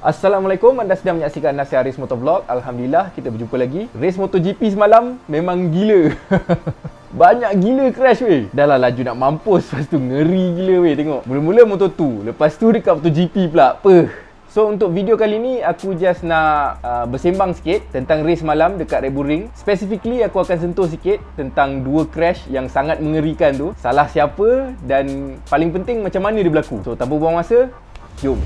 Assalamualaikum, anda sedang menyaksikan Nasihat Race Motovlog. Alhamdulillah, kita berjumpa lagi. Race MotoGP semalam memang gila. Banyak gila crash weh. Dah lah laju nak mampus, lepas tu ngeri gila weh tengok. Mula-mula Moto2, lepas tu dekat MotoGP pula. So untuk video kali ni aku just nak bersembang sikit tentang race malam dekat Red Bull Ring. Specifically aku akan sentuh sikit tentang dua crash yang sangat mengerikan tu. Salah siapa dan paling penting macam mana dia berlaku. So tanpa buang masa, jom.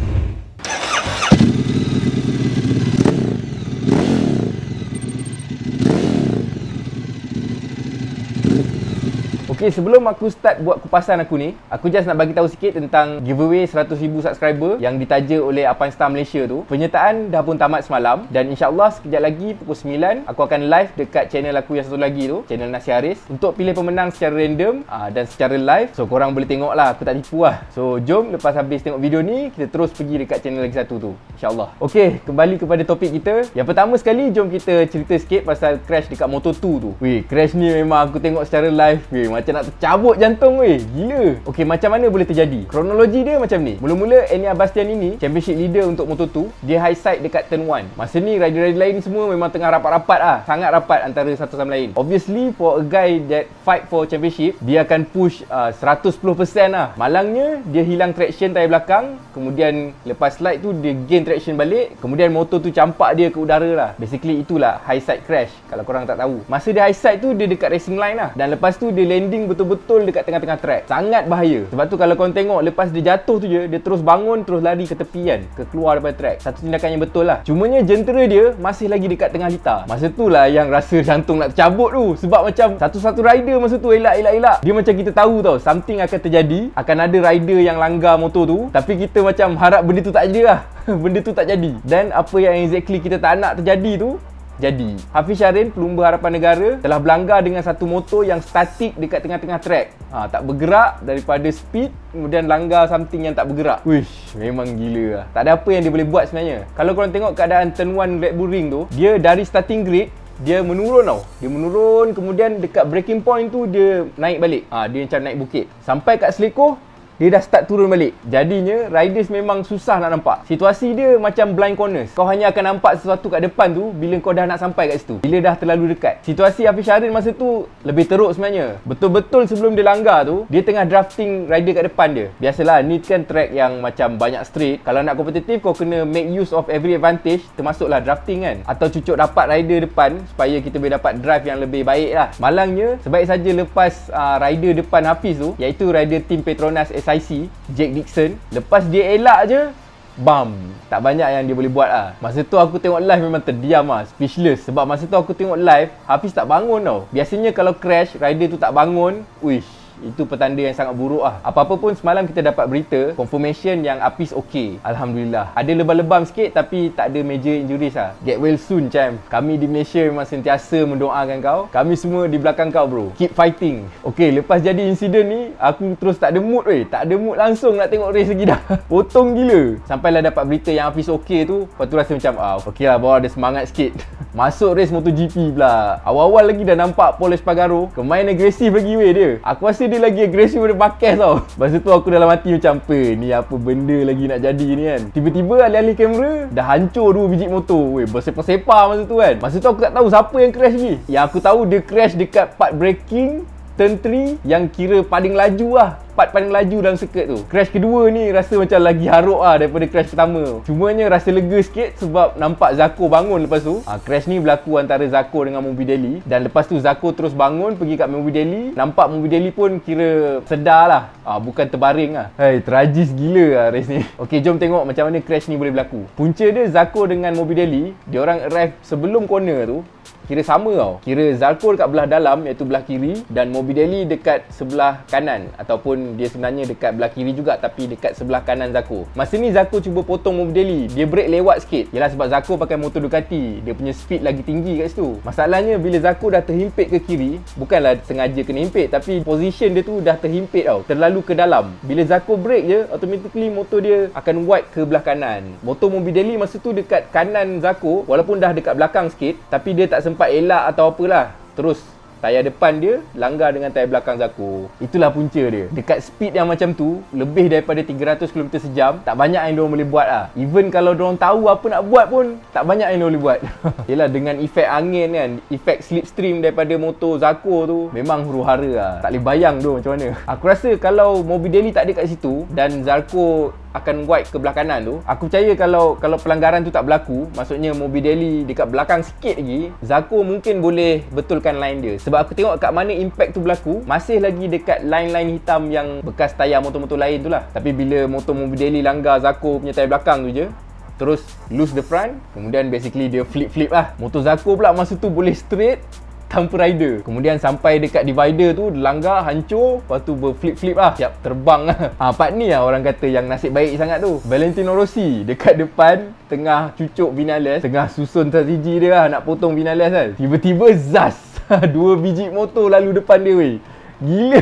Okay, sebelum aku start buat kupasan aku ni, aku just nak bagi tahu sikit tentang giveaway 100,000 subscriber yang ditaja oleh Apan Star Malaysia tu. Penyertaan dah pun tamat semalam dan insyaAllah sekejap lagi pukul 9 aku akan live dekat channel aku yang satu lagi tu, channel Nasihat Race, untuk pilih pemenang secara random dan secara live. So korang boleh tengok lah, aku tak tipu lah. So jom lepas habis tengok video ni, kita terus pergi dekat channel lagi satu tu, insyaAllah. Okay, kembali kepada topik kita. Yang pertama sekali, jom kita cerita sikit pasal crash dekat Moto2 tu. Weh, crash ni memang aku tengok secara live, weh, macam nak tercabut jantung weh. Gila. Okey, macam mana boleh terjadi? Kronologi dia macam ni. Mula-mula Enya Bastian ini championship leader untuk Moto2. Dia high side dekat turn 1. Masa ni rider-rider lain semua memang tengah rapat-rapat lah. Sangat rapat antara satu sama lain. Obviously for a guy that fight for championship, dia akan push 110% lah. Malangnya dia hilang traction tayar belakang. Kemudian lepas slide tu dia gain traction balik. Kemudian motor tu campak dia ke udara lah. Basically itulah high side crash. Kalau korang tak tahu, masa dia high side tu dia dekat racing line lah. Dan lepas tu dia landing betul-betul dekat tengah-tengah track. Sangat bahaya. Sebab tu kalau korang tengok lepas dia jatuh tu je, dia terus bangun, terus lari ke tepian, ke keluar daripada track. Satu tindakan yang betul lah. Cumanya jentera dia masih lagi dekat tengah litar. Masa tu lah yang rasa jantung nak tercabut tu. Sebab macam satu-satu rider masa tu elak. Dia macam kita tahu tau, something akan terjadi. Akan ada rider yang langgar motor tu. Tapi kita macam harap benda tu tak ada lah. Benda tu tak jadi. Dan apa yang exactly kita tak nak terjadi tu jadi. Hafiz Syarin, pelumba harapan negara, telah berlanggar dengan satu motor yang statik dekat tengah-tengah track. Tak bergerak daripada speed, kemudian langgar something yang tak bergerak. Wish, memang gila lah. Tak ada apa yang dia boleh buat sebenarnya. Kalau korang tengok keadaan turn 1 Red Bull Ring tu, dia dari starting grid dia menurun tau. Dia menurun, kemudian dekat breaking point tu dia naik balik. Dia macam naik bukit. Sampai kat Selikoh, dia dah start turun balik. Jadinya riders memang susah nak nampak. Situasi dia macam blind corners. Kau hanya akan nampak sesuatu kat depan tu bila kau dah nak sampai kat situ, bila dah terlalu dekat. Situasi Hafiz Syarin masa tu lebih teruk sebenarnya. Betul-betul sebelum dia langgar tu, dia tengah drafting rider kat depan dia. Biasalah, ni kan track yang macam banyak straight. Kalau nak kompetitif, kau kena make use of every advantage, termasuklah drafting kan. Atau cucuk dapat rider depan supaya kita boleh dapat drive yang lebih baik lah. Malangnya, sebaik saja lepas rider depan Hafiz tu, iaitu rider tim Petronas SIC, Jack Dixon, lepas dia elak je, bam, tak banyak yang dia boleh buat lah. Masa tu aku tengok live memang terdiam lah, speechless. Sebab masa tu aku tengok live, Hafiz tak bangun tau. Biasanya kalau crash, rider tu tak bangun, wish, itu petanda yang sangat buruk lah. Apa-apa pun semalam kita dapat berita confirmation yang Hafiz okey. Alhamdulillah. Ada lebam-lebam sikit tapi tak ada major injuries lah. Get well soon, champ. Kami di Malaysia memang sentiasa mendoakan kau. Kami semua di belakang kau, bro. Keep fighting. Okay, lepas jadi insiden ni, aku terus tak ada mood weh. Tak ada mood langsung nak tengok race lagi dah. Potong gila. Sampailah dapat berita yang Hafiz okey tu, lepas tu rasa macam okey lah, bawa ada semangat sikit. Masuk race MotoGP pula. Awal-awal lagi dah nampak Paul Espargaro kemain agresif lagi weh dia. Aku rasa dia lagi agresif daripada Marquez tau. Masa tu aku dalam hati macam, ni apa benda lagi nak jadi ni kan. Tiba-tiba alih-alih kamera dah hancur 2 biji motor. Weh, bersepah-sepah masa tu kan. Masa tu aku tak tahu siapa yang crash lagi. Yang aku tahu dia crash dekat part braking turn 3 yang kira paling laju lah. Part paling laju dalam circuit tu. Crash kedua ni rasa macam lagi haruk lah daripada crash pertama. Cumanya rasa lega sikit sebab nampak Zarco bangun lepas tu. Crash ni berlaku antara Zarco dengan Morbidelli. Dan lepas tu Zarco terus bangun pergi kat Morbidelli. Nampak Morbidelli pun kira sedar lah. Bukan terbaring lah. Hai, tragis gila lah race ni. Okay, jom tengok macam mana crash ni boleh berlaku. Punca dia, Zarco dengan Morbidelli, diorang arrive sebelum corner tu kira sama tau. Kira Zarco dekat belah dalam iaitu belah kiri dan Morbidelli dekat sebelah kanan, ataupun dia sebenarnya dekat belah kiri juga tapi dekat sebelah kanan Zarco. Masa ni Zarco cuba potong Morbidelli. Dia break lewat sikit. Yalah sebab Zarco pakai motor Ducati. Dia punya speed lagi tinggi kat situ. Masalahnya bila Zarco dah terhimpit ke kiri, bukanlah sengaja kena himpit, tapi position dia tu dah terhimpit tau. Terlalu ke dalam. Bila Zarco break je, automatically motor dia akan wide ke belah kanan. Motor Morbidelli masa tu dekat kanan Zarco, walaupun dah dekat belakang sikit, tapi dia tak sempat elak atau apalah. Terus tayar depan dia langgar dengan tayar belakang Zarko. Itulah punca dia. Dekat speed yang macam tu, lebih daripada 300 km sejam, tak banyak yang diorang boleh buat lah. Even kalau diorang tahu apa nak buat pun, tak banyak yang diorang boleh buat. Yelah, dengan efek angin kan, efek slipstream daripada motor Zarko tu, memang huru-hara lah. Tak boleh bayang tu macam mana. Aku rasa kalau Morbidelli tak ada kat situ dan Zarko akan wide ke belah kanan tu, aku percaya kalau pelanggaran tu tak berlaku, maksudnya Morbidelli dekat belakang sikit lagi, Zarko mungkin boleh betulkan line dia. Sebab aku tengok kat mana impact tu berlaku, masih lagi dekat line-line hitam yang bekas tayar motor-motor lain tu lah. Tapi bila motor Morbidelli langgar Zarko punya tayar belakang tu je, terus lose the front, kemudian basically dia flip-flip lah. Motor Zarko pula masa tu boleh straight tanpa rider. Kemudian sampai dekat divider tu, langgar, hancur, lepas tu berflip-flip lah, siap terbang lah. Part ni lah orang kata yang nasib baik sangat tu. Valentino Rossi dekat depan, tengah cucuk Vinales, tengah susun strategi dia lah nak potong Vinales kan. Tiba-tiba zas, 2 biji motor lalu depan dia weh. Gila.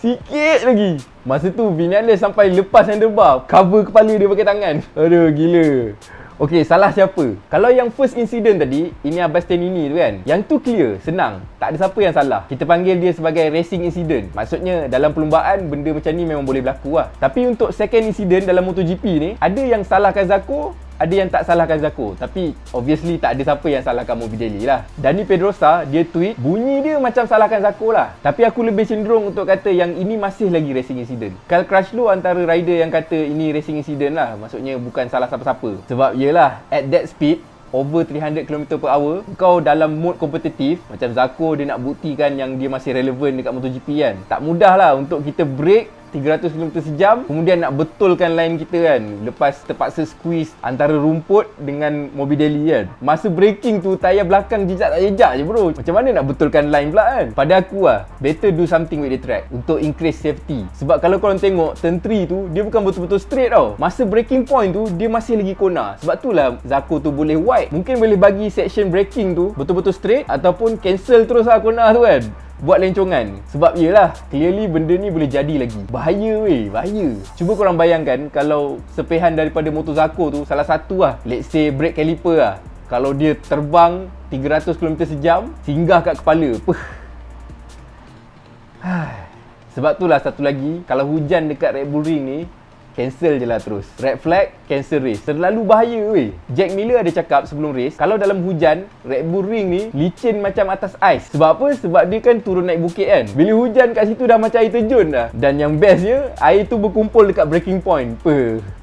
Sikit lagi. Masa tu Vinales sampai lepas handlebar, cover kepala dia pakai tangan. Aduh, gila. Okey, salah siapa? Kalau yang first incident tadi, ini Bastianini tu kan, yang tu clear, senang, tak ada siapa yang salah. Kita panggil dia sebagai racing incident. Maksudnya dalam perlumbaan benda macam ni memang boleh berlaku lah. Tapi untuk second incident dalam MotoGP ni, ada yang salahkan Zarko, ada yang tak salahkan Zarko. Tapi obviously tak ada siapa yang salahkan Morbidelli lah. Dani Pedrosa, dia tweet, bunyi dia macam salahkan Zarko lah. Tapi aku lebih cenderung untuk kata yang ini masih lagi racing incident. Kyle Crutchlow antara rider yang kata ini racing incident lah. Maksudnya bukan salah siapa-siapa. Sebab yelah, at that speed, over 300 km/h, kau dalam mode kompetitif, macam Zarko dia nak buktikan yang dia masih relevan dekat MotoGP kan. Tak mudah lah untuk kita break 300 km sejam, kemudian nak betulkan line kita kan, lepas terpaksa squeeze antara rumput dengan Morbidelli kan. Masa braking tu, tayar belakang jejak tak jejak je bro. Macam mana nak betulkan line pula kan. Pada aku lah, better do something with the track untuk increase safety. Sebab kalau korang tengok turn 3 tu, dia bukan betul-betul straight tau. Masa breaking point tu, dia masih lagi corner. Sebab tu lah Zarko tu boleh wide. Mungkin boleh bagi section braking tu betul-betul straight, ataupun cancel terus lah corner tu kan, buat lencongan. Sebab yelah, clearly benda ni boleh jadi lagi. Bahaya weh, bahaya. Cuba korang bayangkan kalau sepehan daripada motor Zarko tu, salah satu lah, let's say brake caliper lah, kalau dia terbang 300 km sejam, singgah kat kepala. Sebab tu lah satu lagi, kalau hujan dekat Red Bull Ring ni, cancel je lah terus. Red flag, cancel race. Terlalu bahaya weh. Jack Miller ada cakap sebelum race, kalau dalam hujan, Red Bull Ring ni licin macam atas ais. Sebab apa? Sebab dia kan turun naik bukit kan. Bila hujan kat situ dah macam air terjun dah. Dan yang bestnya, air tu berkumpul dekat breaking point.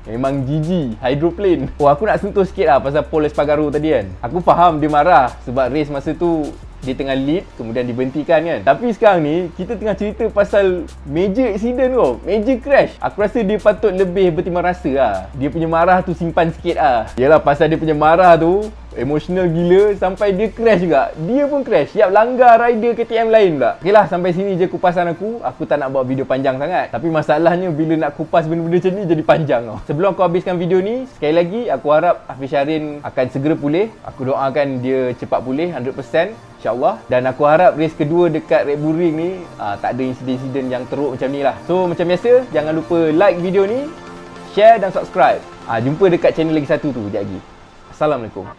Memang GG. Hydroplane. Oh, aku nak sentuh sikit lah pasal Pol Espargaro tadi kan. Aku faham dia marah sebab race masa tu dia tengah lead, kemudian diberhentikan kan. Tapi sekarang ni, kita tengah cerita pasal major accident kau, major crash. Aku rasa dia patut lebih bertimbang rasa lah. Dia punya marah tu simpan sikit lah. Yalah, pasal dia punya marah tu emotional gila sampai dia crash juga. Dia pun crash, siap langgar rider KTM lain pula. Ok lah, sampai sini je kupasan aku. Aku tak nak buat video panjang sangat. Tapi masalahnya bila nak kupas benda-benda macam ni jadi panjang tau. Sebelum aku habiskan video ni, sekali lagi aku harap Hafiz Syarin akan segera pulih. Aku doakan dia cepat pulih 100%, InsyaAllah. Dan aku harap race kedua dekat Red Bull Ring ni tak ada insiden-insiden yang teruk macam ni lah. So macam biasa, jangan lupa like video ni, share dan subscribe. Jumpa dekat channel lagi satu tu sekejap lagi. Assalamualaikum.